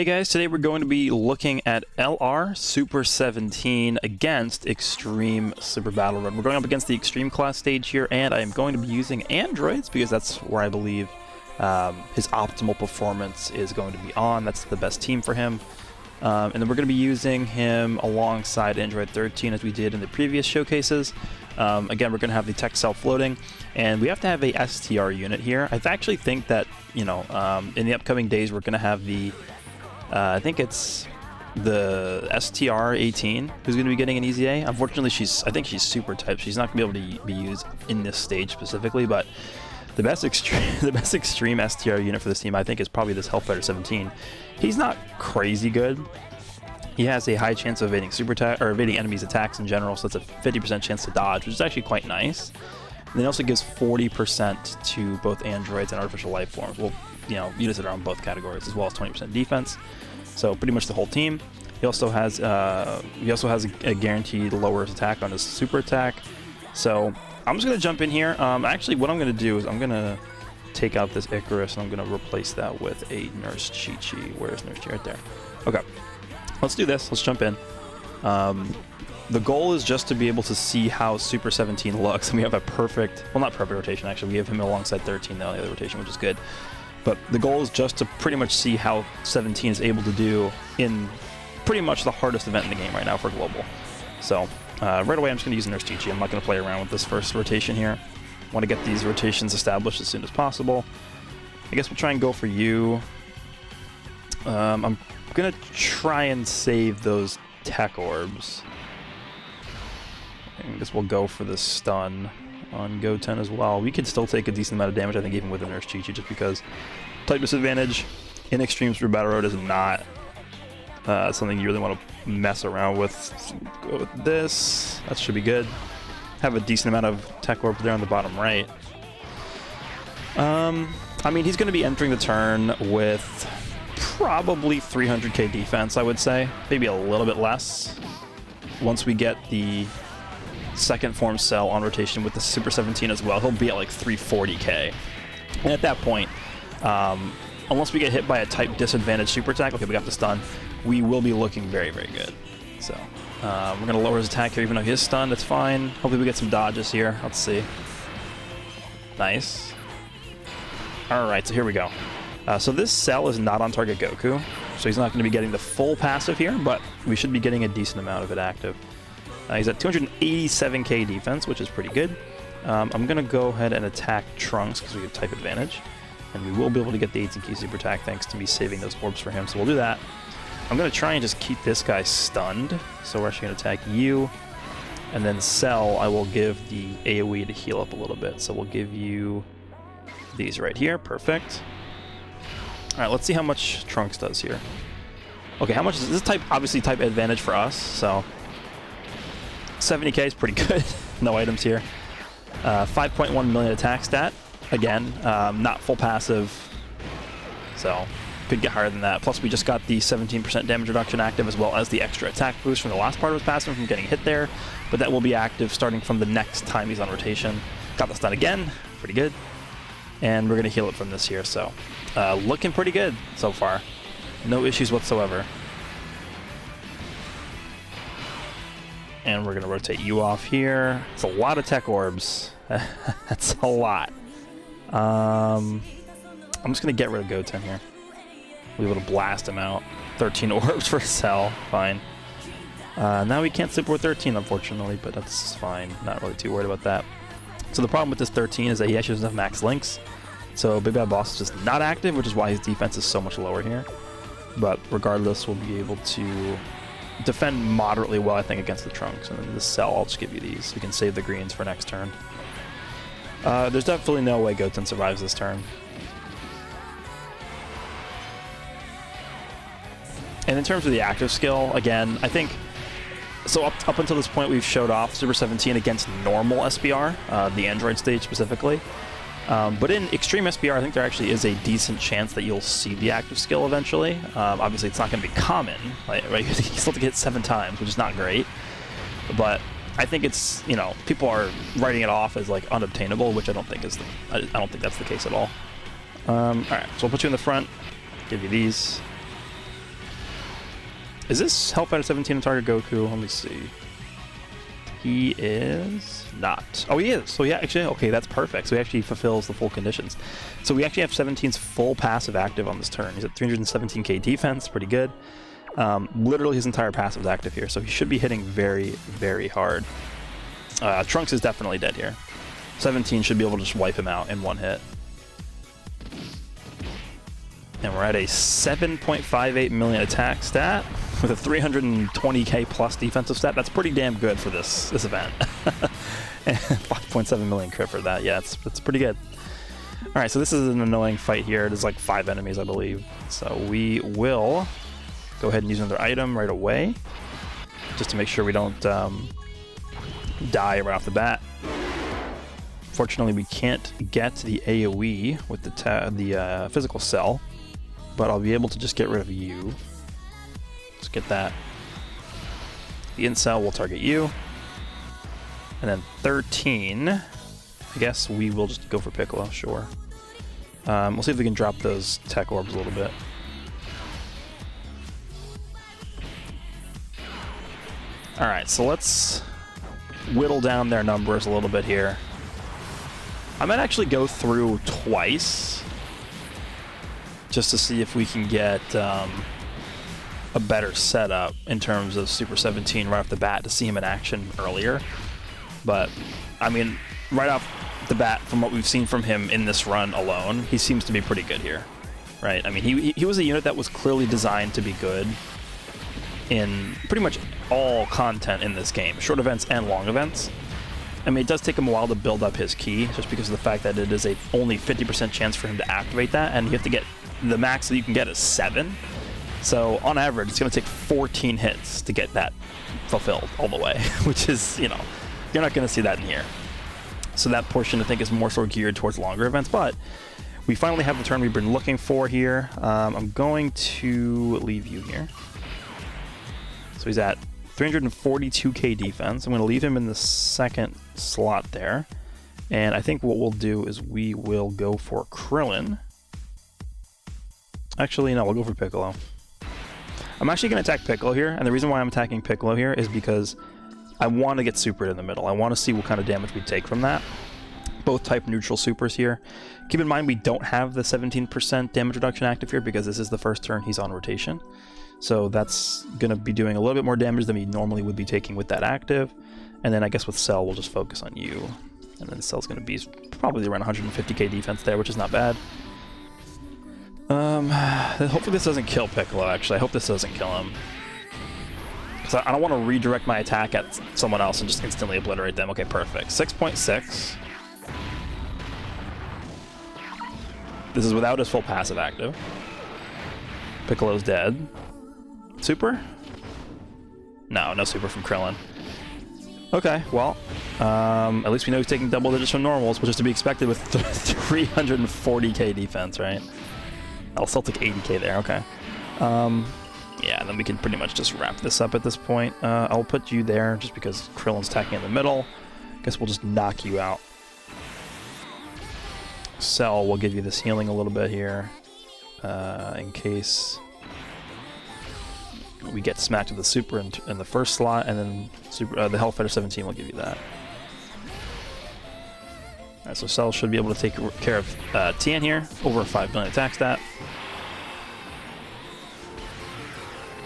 Hey guys, today we're going to be looking at LR Super 17 against Extreme Super Battle Road. We're going up against the Extreme class stage here, and I am going to be using androids because that's where I believe his optimal performance is going to be on. That's the best team for him. And then we're going to be using him alongside Android 13 as we did in the previous showcases. Again, we're going to have the tech cell floating, and we have to have a STR unit here. I actually think that, you know, in the upcoming days we're going to have the I think it's the STR-18 who's going to be getting an easy A. Unfortunately, I think she's super typed. She's not going to be able to be used in this stage specifically, but the best extreme STR unit for this team, I think, is probably this Hellfighter 17. He's not crazy good. He has a high chance of evading evading enemies' attacks in general, so that's a 50% chance to dodge, which is actually quite nice. And then he also gives 40% to both androids and artificial life forms. Well, you know, units that are on both categories, as well as 20% defense. So pretty much the whole team. He also has a guaranteed lower attack on his super attack. So I'm just gonna jump in here. Actually, what I'm gonna do is I'm gonna take out this Icarus and I'm gonna replace that with a Nurse Chi-Chi. Where's Nurse Chi? Right there. Okay, let's do this. Let's jump in. The goal is just to be able to see how Super 17 looks, and we have a perfect, well, not perfect rotation actually. We have him alongside 13 now, the other rotation, which is good. But the goal is just to pretty much see how 17 is able to do in pretty much the hardest event in the game right now for global. So right away I'm just going to use Nurse Chi-Chi. I'm not going to play around with this first rotation here. I want to get these rotations established as soon as possible. I guess we'll try and go for you. I'm going to try and save those tech orbs. I guess we'll go for the stun on Go 10 as well. We could still take a decent amount of damage, I think, even with a Nurse Chi-Chi, just because type disadvantage in Extreme Super Battle Road is not something you really want to mess around with. So go with this. That should be good. Have a decent amount of tech orb there on the bottom right. I mean, he's going to be entering the turn with probably 300k defense, I would say. Maybe a little bit less. Once we get the second form cell on rotation with the Super 17 as well, he'll be at like 340k. And at that point, unless we get hit by a type disadvantage super attack, okay, we got the stun, we will be looking very, very good. So we're going to lower his attack here, even though he is stunned. It's fine. Hopefully we get some dodges here. Let's see. Nice. Alright, so here we go. So this cell is not on target Goku, so he's not going to be getting the full passive here, but we should be getting a decent amount of it active. He's at 287k defense, which is pretty good. I'm going to go ahead and attack Trunks because we have type advantage. And we will be able to get the 18k super attack thanks to me saving those orbs for him, so we'll do that. I'm going to try and just keep this guy stunned. So we're actually going to attack you. And then Cell, I will give the AoE to heal up a little bit. So we'll give you these right here. Perfect. Alright, let's see how much Trunks does here. Okay, how much is this? Type, obviously type advantage for us, so 70k is pretty good. No items here. 5.1 million attack stat. Again, not full passive, so could get higher than that. Plus, we just got the 17% damage reduction active, as well as the extra attack boost from the last part of his passive from getting hit there. But that will be active starting from the next time he's on rotation. Got the stun again. Pretty good. And we're going to heal it from this here, so looking pretty good so far. No issues whatsoever. And we're going to rotate you off here. It's a lot of tech orbs. That's a lot. I'm just going to get rid of Goten here. We'll be able to blast him out. 13 orbs for Cell. Fine. Now we can't super with 13, unfortunately, but that's fine. Not really too worried about that. So the problem with this 13 is that he actually doesn't have max links. So Big Bad Boss is just not active, which is why his defense is so much lower here. But regardless, we'll be able to defend moderately well, I think, against the Trunks. And then the Cell, I'll just give you these. We can save the greens for next turn. There's definitely no way Goten survives this turn. And in terms of the active skill, again, I think, so up until this point we've showed off Super 17 against normal SBR, the Android stage specifically. But in Extreme SBR, I think there actually is a decent chance that you'll see the active skill eventually. Obviously, it's not going to be common, right? You still have to get 7 times, which is not great. But I think it's, you know, people are writing it off as like unobtainable, which I don't think is I don't think that's the case at all. All right, so we'll put you in the front, give you these. Is this Hellfighter 17 a target Goku? Let me see. He is not. Oh, he is. So yeah, actually, okay, that's perfect. So he actually fulfills the full conditions. So we actually have 17's full passive active on this turn. He's at 317k defense, pretty good. Literally his entire passive is active here, so he should be hitting very, very hard. Trunks is definitely dead here. 17 should be able to just wipe him out in one hit. And we're at a 7.58 million attack stat with a 320k plus defensive stat. That's pretty damn good for this event. And 5.7 million crit for that. Yeah, it's pretty good. All right, so this is an annoying fight here. There's like 5 enemies, I believe. So we will go ahead and use another item right away, just to make sure we don't die right off the bat. Fortunately, we can't get the AoE with the physical cell, but I'll be able to just get rid of you. Let's get that. The incel will target you. And then 13, I guess we will just go for Piccolo, sure. We'll see if we can drop those tech orbs a little bit. Alright, so let's whittle down their numbers a little bit here. I might actually go through twice just to see if we can get a better setup in terms of Super 17 right off the bat to see him in action earlier. But, I mean, right off the bat, from what we've seen from him in this run alone, he seems to be pretty good here, right? I mean, he was a unit that was clearly designed to be good in pretty much all content in this game, short events and long events. I mean, it does take him a while to build up his ki, just because of the fact that it is a only 50% chance for him to activate that, and you have to get the max that you can get is 7. So on average, it's going to take 14 hits to get that fulfilled all the way, which is, you know, you're not going to see that in here. So that portion, I think, is more so geared towards longer events, but we finally have the turn we've been looking for here. I'm going to leave you here. So he's at 342k defense. I'm going to leave him in the second slot there. And I think what we'll do is we will go for Krillin. Actually, no, we'll go for Piccolo. I'm actually going to attack Piccolo here, and the reason why I'm attacking Piccolo here is because I want to get supered in the middle. I want to see what kind of damage we take from that. Both type neutral supers here. Keep in mind we don't have the 17% damage reduction active here because this is the first turn he's on rotation. So that's going to be doing a little bit more damage than we normally would be taking with that active. And then I guess with Cell, we'll just focus on you. And then Cell's going to be probably around 150k defense there, which is not bad. Hopefully this doesn't kill Piccolo, actually. I hope this doesn't kill him. Because I don't want to redirect my attack at someone else and just instantly obliterate them. Okay, perfect. 6.6. This is without his full passive active. Piccolo's dead. Super? No, no super from Krillin. Okay, well, at least we know he's taking double digits from normals, which is to be expected with 340k defense, right? I'll still take 80k there, okay. Yeah, and then we can pretty much just wrap this up at this point. I'll put you there just because Krillin's attacking in the middle. Guess we'll just knock you out. Cell will give you this healing a little bit here, in case we get smacked with the super in the first slot, and then the Hellfighter 17 will give you that. Alright, so Cell should be able to take care of Tien here, over a 5 million attack stat.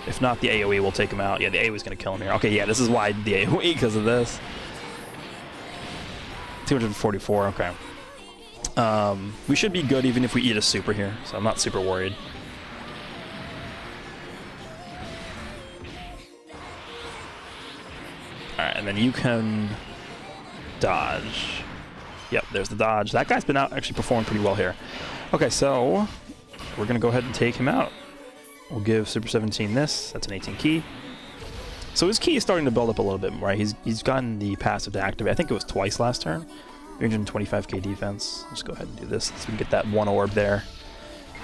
If not, the AoE will take him out. Yeah, the AoE is going to kill him here. Okay, yeah, this is why the AoE, because of this. 244, okay. We should be good even if we eat a super here, so I'm not super worried. Alright, and then you can dodge. Yep, there's the dodge. That guy's been out actually performing pretty well here. Okay, so we're going to go ahead and take him out. We'll give Super 17 this. That's an 18 ki. So his ki is starting to build up a little bit more, right? He's gotten the passive to activate. I think it was twice last turn. 325k defense. Let's go ahead and do this so we can get that one orb there.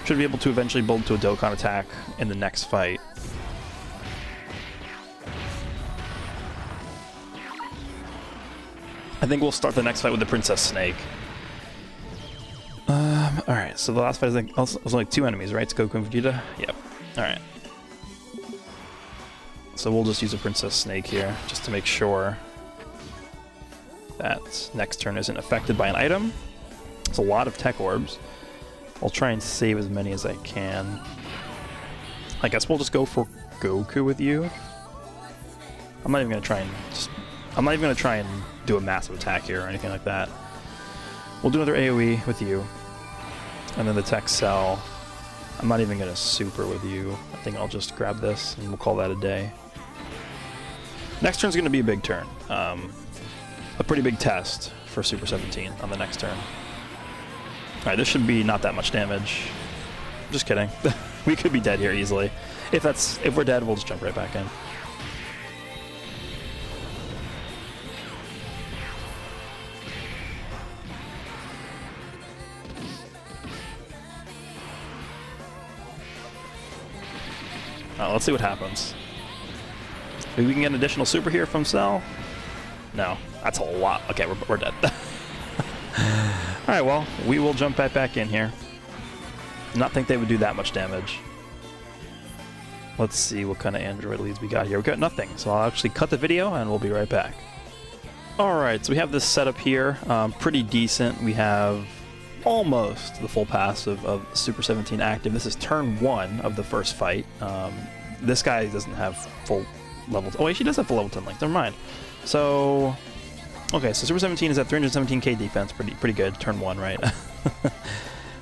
Should be able to eventually build to a Dokkan attack in the next fight. I think we'll start the next fight with the Princess Snake. Alright, so the last fight is like, also, it was like 2 enemies, right? It's Goku and Vegeta? Yep. Alright. So we'll just use a Princess Snake here, just to make sure that next turn isn't affected by an item. It's a lot of Tech Orbs. I'll try and save as many as I can. I guess we'll just go for Goku with you. I'm not even gonna try and do a massive attack here or anything like that. We'll do another AoE with you. And then the Tech Cell. I'm not even gonna super with you. I think I'll just grab this and we'll call that a day. Next turn's gonna be a big turn. A pretty big test for Super 17 on the next turn. Alright, this should be not that much damage. Just kidding. We could be dead here easily. If we're dead, we'll just jump right back in. Let's see what happens. Maybe we can get an additional super here from Cell? No, that's a lot. Okay, we're dead. Alright, well, we will jump back in here. Not think they would do that much damage. Let's see what kind of android leads we got here. We got nothing, so I'll actually cut the video and we'll be right back. Alright, so we have this setup here. Pretty decent. We have almost the full passive of Super 17 active. This is turn 1 of the first fight. This guy doesn't have full level... Oh, wait, she does have full level 10 length. Never mind. So... Okay, so Super 17 is at 317k defense. Pretty good. Turn 1, right?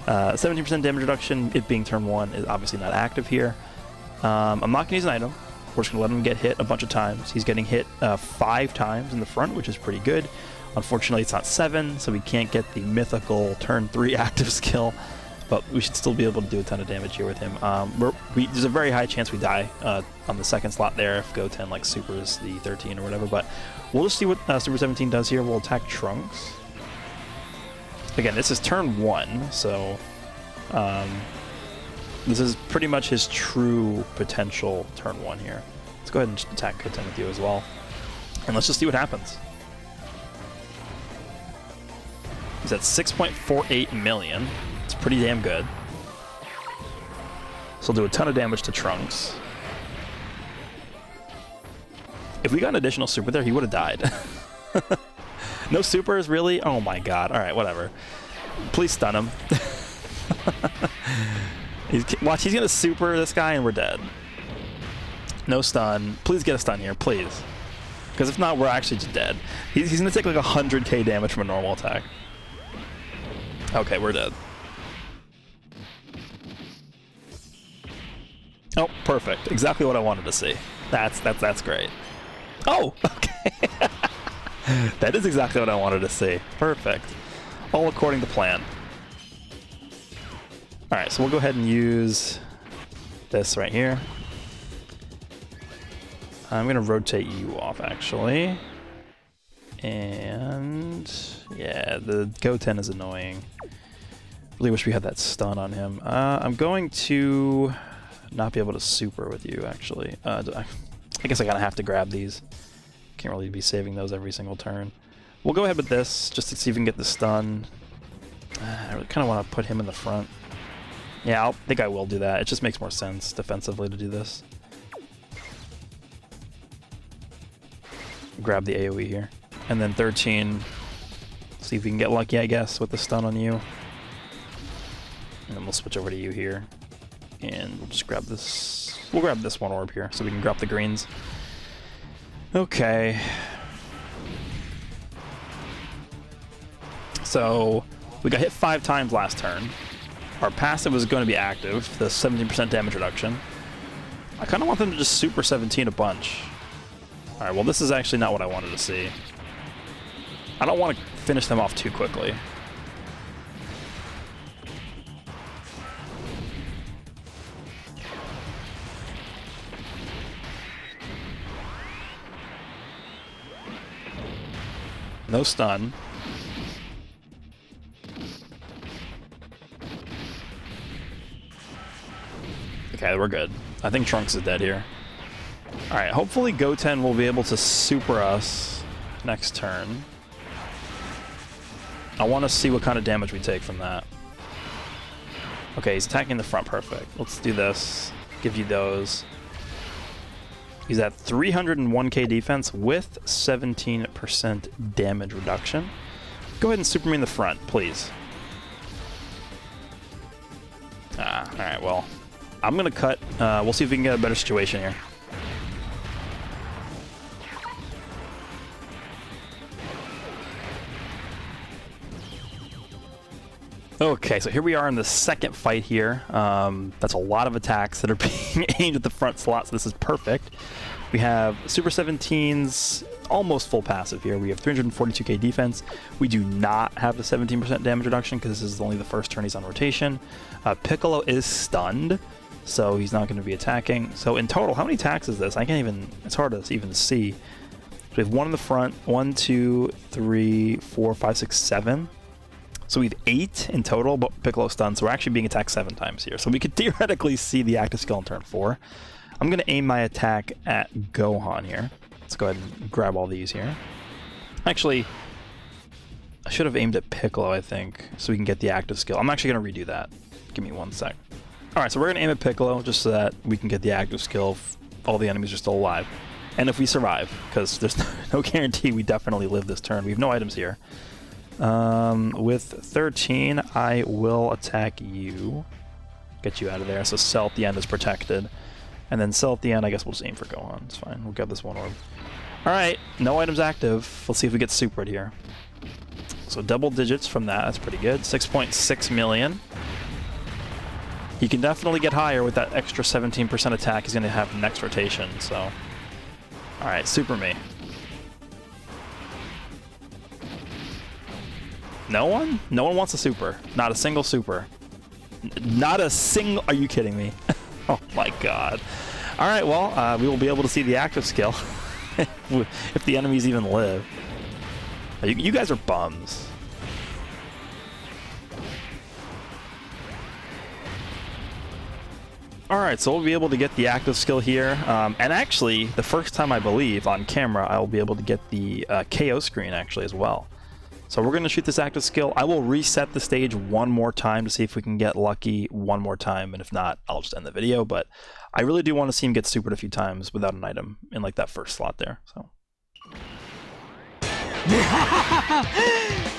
17% damage reduction, it being turn 1, is obviously not active here. I'm not going to use an item. We're just going to let him get hit a bunch of times. He's getting hit 5 times in the front, which is pretty good. Unfortunately, it's not 7, so we can't get the mythical turn 3 active skill. But we should still be able to do a ton of damage here with him. There's a very high chance we die on the second slot there if Go 10 like supers the 13 or whatever. But we'll just see what Super 17 does here. We'll attack Trunks. Again, this is turn 1, so this is pretty much his true potential turn 1 here. Let's go ahead and just attack Go 10 with you as well. And let's just see what happens. He's at 6.48 million. It's pretty damn good. So we'll do a ton of damage to Trunks. If we got an additional super there, he would have died. No supers, really? Oh my god. Alright, whatever. Please stun him. Watch, he's gonna super this guy and we're dead. No stun. Please get a stun here, please. Because if not, we're actually just dead. He's gonna take like 100k damage from a normal attack. Okay, we're dead. Oh, perfect. Exactly what I wanted to see. That's great. Oh, okay. That is exactly what I wanted to see. Perfect. All according to plan. Alright, so we'll go ahead and use this right here. I'm going to rotate you off, actually. And yeah, the Go 10 is annoying. Really wish we had that stun on him. I'm going to not be able to super with you, actually. I guess I kind of have to grab these. Can't really be saving those every single turn. We'll go ahead with this, just to see if we can get the stun. I really kind of want to put him in the front. Yeah, I think I will do that. It just makes more sense defensively to do this. Grab the AoE here. And then 13, see if we can get lucky, I guess, with the stun on you. And then we'll switch over to you here. And we'll just grab this. We'll grab this one orb here so we can drop the greens. Okay. So we got hit 5 times last turn. Our passive was going to be active, the 17% damage reduction. I kind of want them to just Super 17 a bunch. Alright, well this is actually not what I wanted to see. I don't want to finish them off too quickly. No stun. Okay, we're good. I think Trunks is dead here. Alright, hopefully Goten will be able to super us next turn. I want to see what kind of damage we take from that. Okay, he's attacking the front. Perfect. Let's do this. Give you those. He's at 301k defense with 17% damage reduction. Go ahead and super me in the front, please. Alright, well, I'm going to cut. We'll see if we can get a better situation here. Okay, so here we are in the second fight here. That's a lot of attacks that are being aimed at the front slot, so this is perfect. We have Super 17's almost full passive here. We have 342k defense. We do not have the 17% damage reduction because this is only the first turn he's on rotation. Piccolo is stunned, so he's not going to be attacking. So in total, how many attacks is this? I can't even, it's hard to even see. So we have one in the front, 1, 2, 3, 4, 5, 6, 7. So we have 8 in total, but Piccolo's stunned, so we're actually being attacked 7 times here. So we could theoretically see the active skill in turn 4. I'm going to aim my attack at Gohan here. Let's go ahead and grab all these here. Actually, I should have aimed at Piccolo, I think, so we can get the active skill. I'm actually going to redo that. Give me 1 sec. Alright, so we're going to aim at Piccolo just so that we can get the active skill if all the enemies are still alive. And if we survive, because there's no guarantee we definitely live this turn. We have no items here. With 13, I will attack you. Get you out of there. So Cell at the end is protected. And then Cell at the end, I guess we'll just aim for Gohan. It's fine. We'll get this one orb. Alright, no items active. Let's see if we get supered here. So double digits from that. That's pretty good. 6.6 million. He can definitely get higher with that extra 17% attack he's going to have next rotation. So, alright, super me. No one? No one wants a super. Not a single super. Not a single... Are you kidding me? Oh my god. Alright, well, we will be able to see the active skill. If the enemies even live. You guys are bums. Alright, so we'll be able to get the active skill here. And actually, the first time I believe on camera, I will be able to get the KO screen actually as well. So we're going to shoot this active skill. I will reset the stage one more time to see if we can get lucky one more time, and if not, I'll just end the video. But I really do want to see him get supered a few times without an item in like that first slot there. So.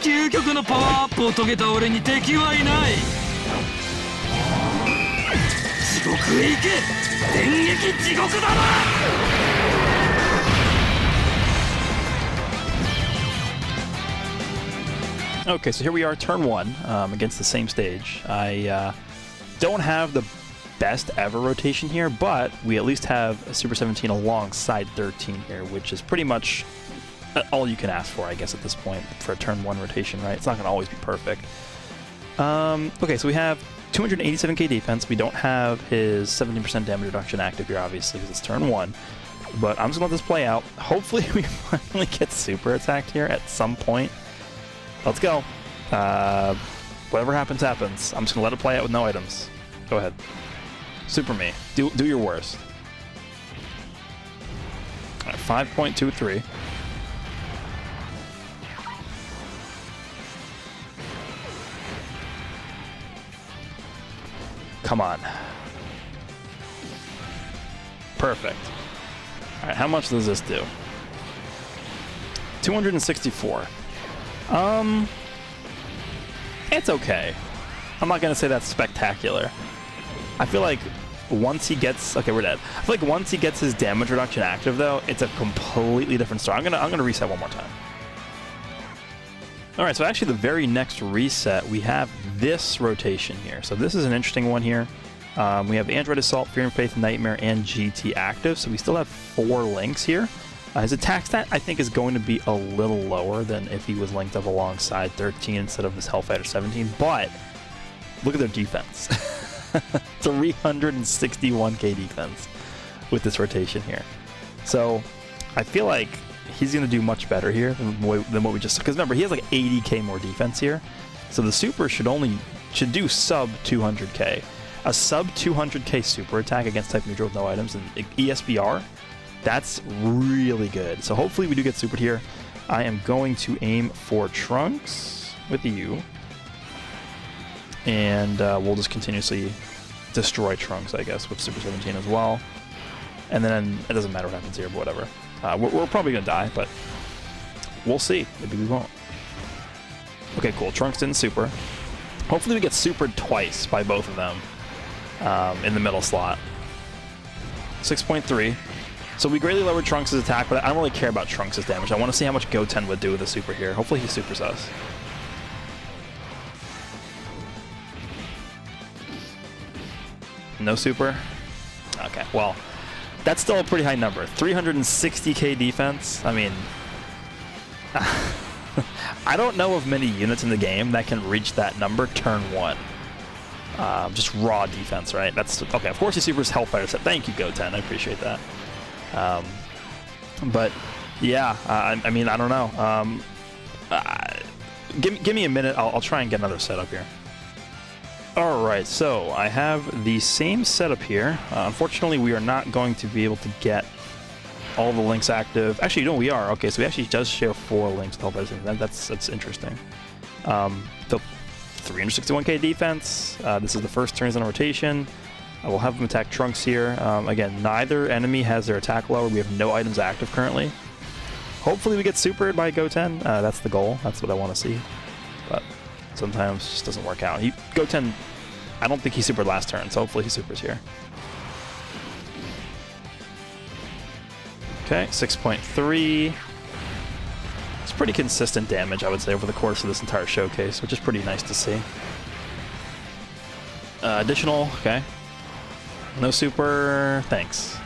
究極のパワーアップを遂げた俺に敵はいない。地獄へ行け、電撃地獄だな。 Okay, so here we are, turn 1, against the same stage. I don't have the best ever rotation here, but we at least have a Super 17 alongside 13 here, which is pretty much all you can ask for, I guess, at this point for a turn 1 rotation, right? It's not going to always be perfect. Okay, so we have 287k defense. We don't have his 17% damage reduction active here, obviously, because it's turn 1. But I'm just going to let this play out. Hopefully we finally get super attacked here at some point. Let's go. Whatever happens, happens. I'm just gonna let it play out with no items. Go ahead. Super me. Do your worst. Alright, 5.23. Come on. Perfect. Alright, how much does this do? 264. It's okay. I'm not gonna say that's spectacular. I feel like once he gets... Okay, we're dead. I feel like once he gets his damage reduction active, though, it's a completely different story. I'm gonna reset one more time. Alright, so actually the very next reset, we have this rotation here. So this is an interesting one here. We have Android Assault, Fear and Faith, Nightmare, and GT active. So we still have 4 links here. His attack stat, I think, is going to be a little lower than if he was linked up alongside 13 instead of this Hellfighter 17, but look at their defense. 361k defense with this rotation here. So I feel like he's going to do much better here than what we just... Because remember, he has like 80k more defense here. So the super should do sub 200k. A sub 200k super attack against type neutral with no items and ESBR, that's really good. So hopefully we do get supered here. I am going to aim for Trunks with you. And we'll just continuously destroy Trunks, I guess, with Super 17 as well. And then it doesn't matter what happens here, but whatever. We're probably going to die, but we'll see. Maybe we won't. Okay, cool. Trunks didn't super. Hopefully we get supered twice by both of them in the middle slot. 6.3. So we greatly lowered Trunks' attack, but I don't really care about Trunks' damage. I want to see how much Goten would do with a super here. Hopefully he supers us. No super? Okay, well, that's still a pretty high number. 360k defense. I mean, I don't know of many units in the game that can reach that number turn 1. Just raw defense, right? That's okay. Of course, he supers Hellfire set. Thank you, Goten. I appreciate that. But yeah, I mean, I don't know. Give me a minute. I'll try and get another setup here. Alright, so I have the same setup here. Unfortunately, we are not going to be able to get all the links active. Actually, no, we are. Okay, so he actually does share 4 links with Hellfire. That's interesting. The 361k defense. This is the first turn he's on rotation. I will have him attack Trunks here. Again, neither enemy has their attack lower. We have no items active currently. Hopefully we get supered by Goten. That's the goal. That's what I want to see. But sometimes it just doesn't work out. Goten, I don't think he supered last turn, so hopefully he supers here. Okay, 6.3. It's pretty consistent damage, I would say, over the course of this entire showcase, which is pretty nice to see. Additional, okay. No super, thanks.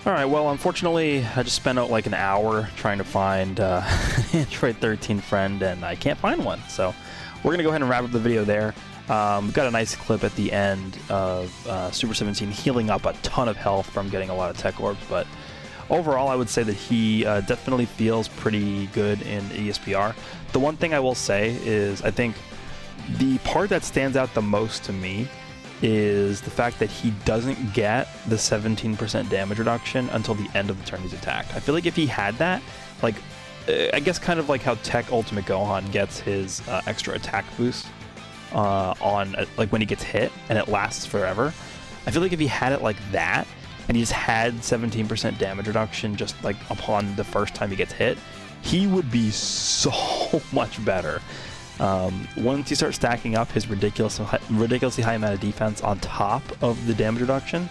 Alright, well, unfortunately, I just spent like an hour trying to find an Android 13 friend, and I can't find one. So we're going to go ahead and wrap up the video there. We've got a nice clip at the end of Super 17 healing up a ton of health from getting a lot of tech orbs, but overall, I would say that he definitely feels pretty good in ESPR. The one thing I will say is I think the part that stands out the most to me is the fact that he doesn't get the 17% damage reduction until the end of the turn he's attacked. I feel like if he had that, like, I guess kind of like how Tech Ultimate Gohan gets his extra attack boost on, like, when he gets hit, and it lasts forever. I feel like if he had it like that, and he just had 17% damage reduction just, like, upon the first time he gets hit, he would be so much better. Once you start stacking up his ridiculously high amount of defense on top of the damage reduction,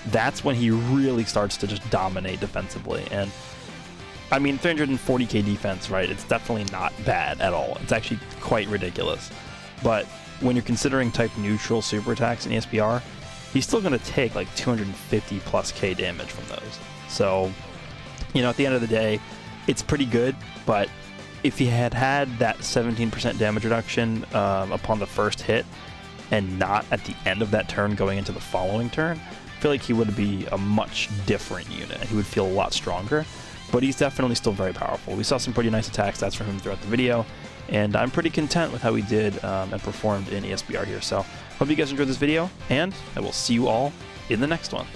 that's when he really starts to just dominate defensively. And I mean, 340k defense, right? It's definitely not bad at all. It's actually quite ridiculous. But when you're considering type neutral super attacks in ESPR, he's still going to take like 250 plus k damage from those. So, you know, at the end of the day, it's pretty good, but if he had had that 17% damage reduction upon the first hit and not at the end of that turn going into the following turn, I feel like he would be a much different unit. He would feel a lot stronger, but he's definitely still very powerful. We saw some pretty nice attack stats from him throughout the video, and I'm pretty content with how he did and performed in ESPR here. So hope you guys enjoyed this video, and I will see you all in the next one.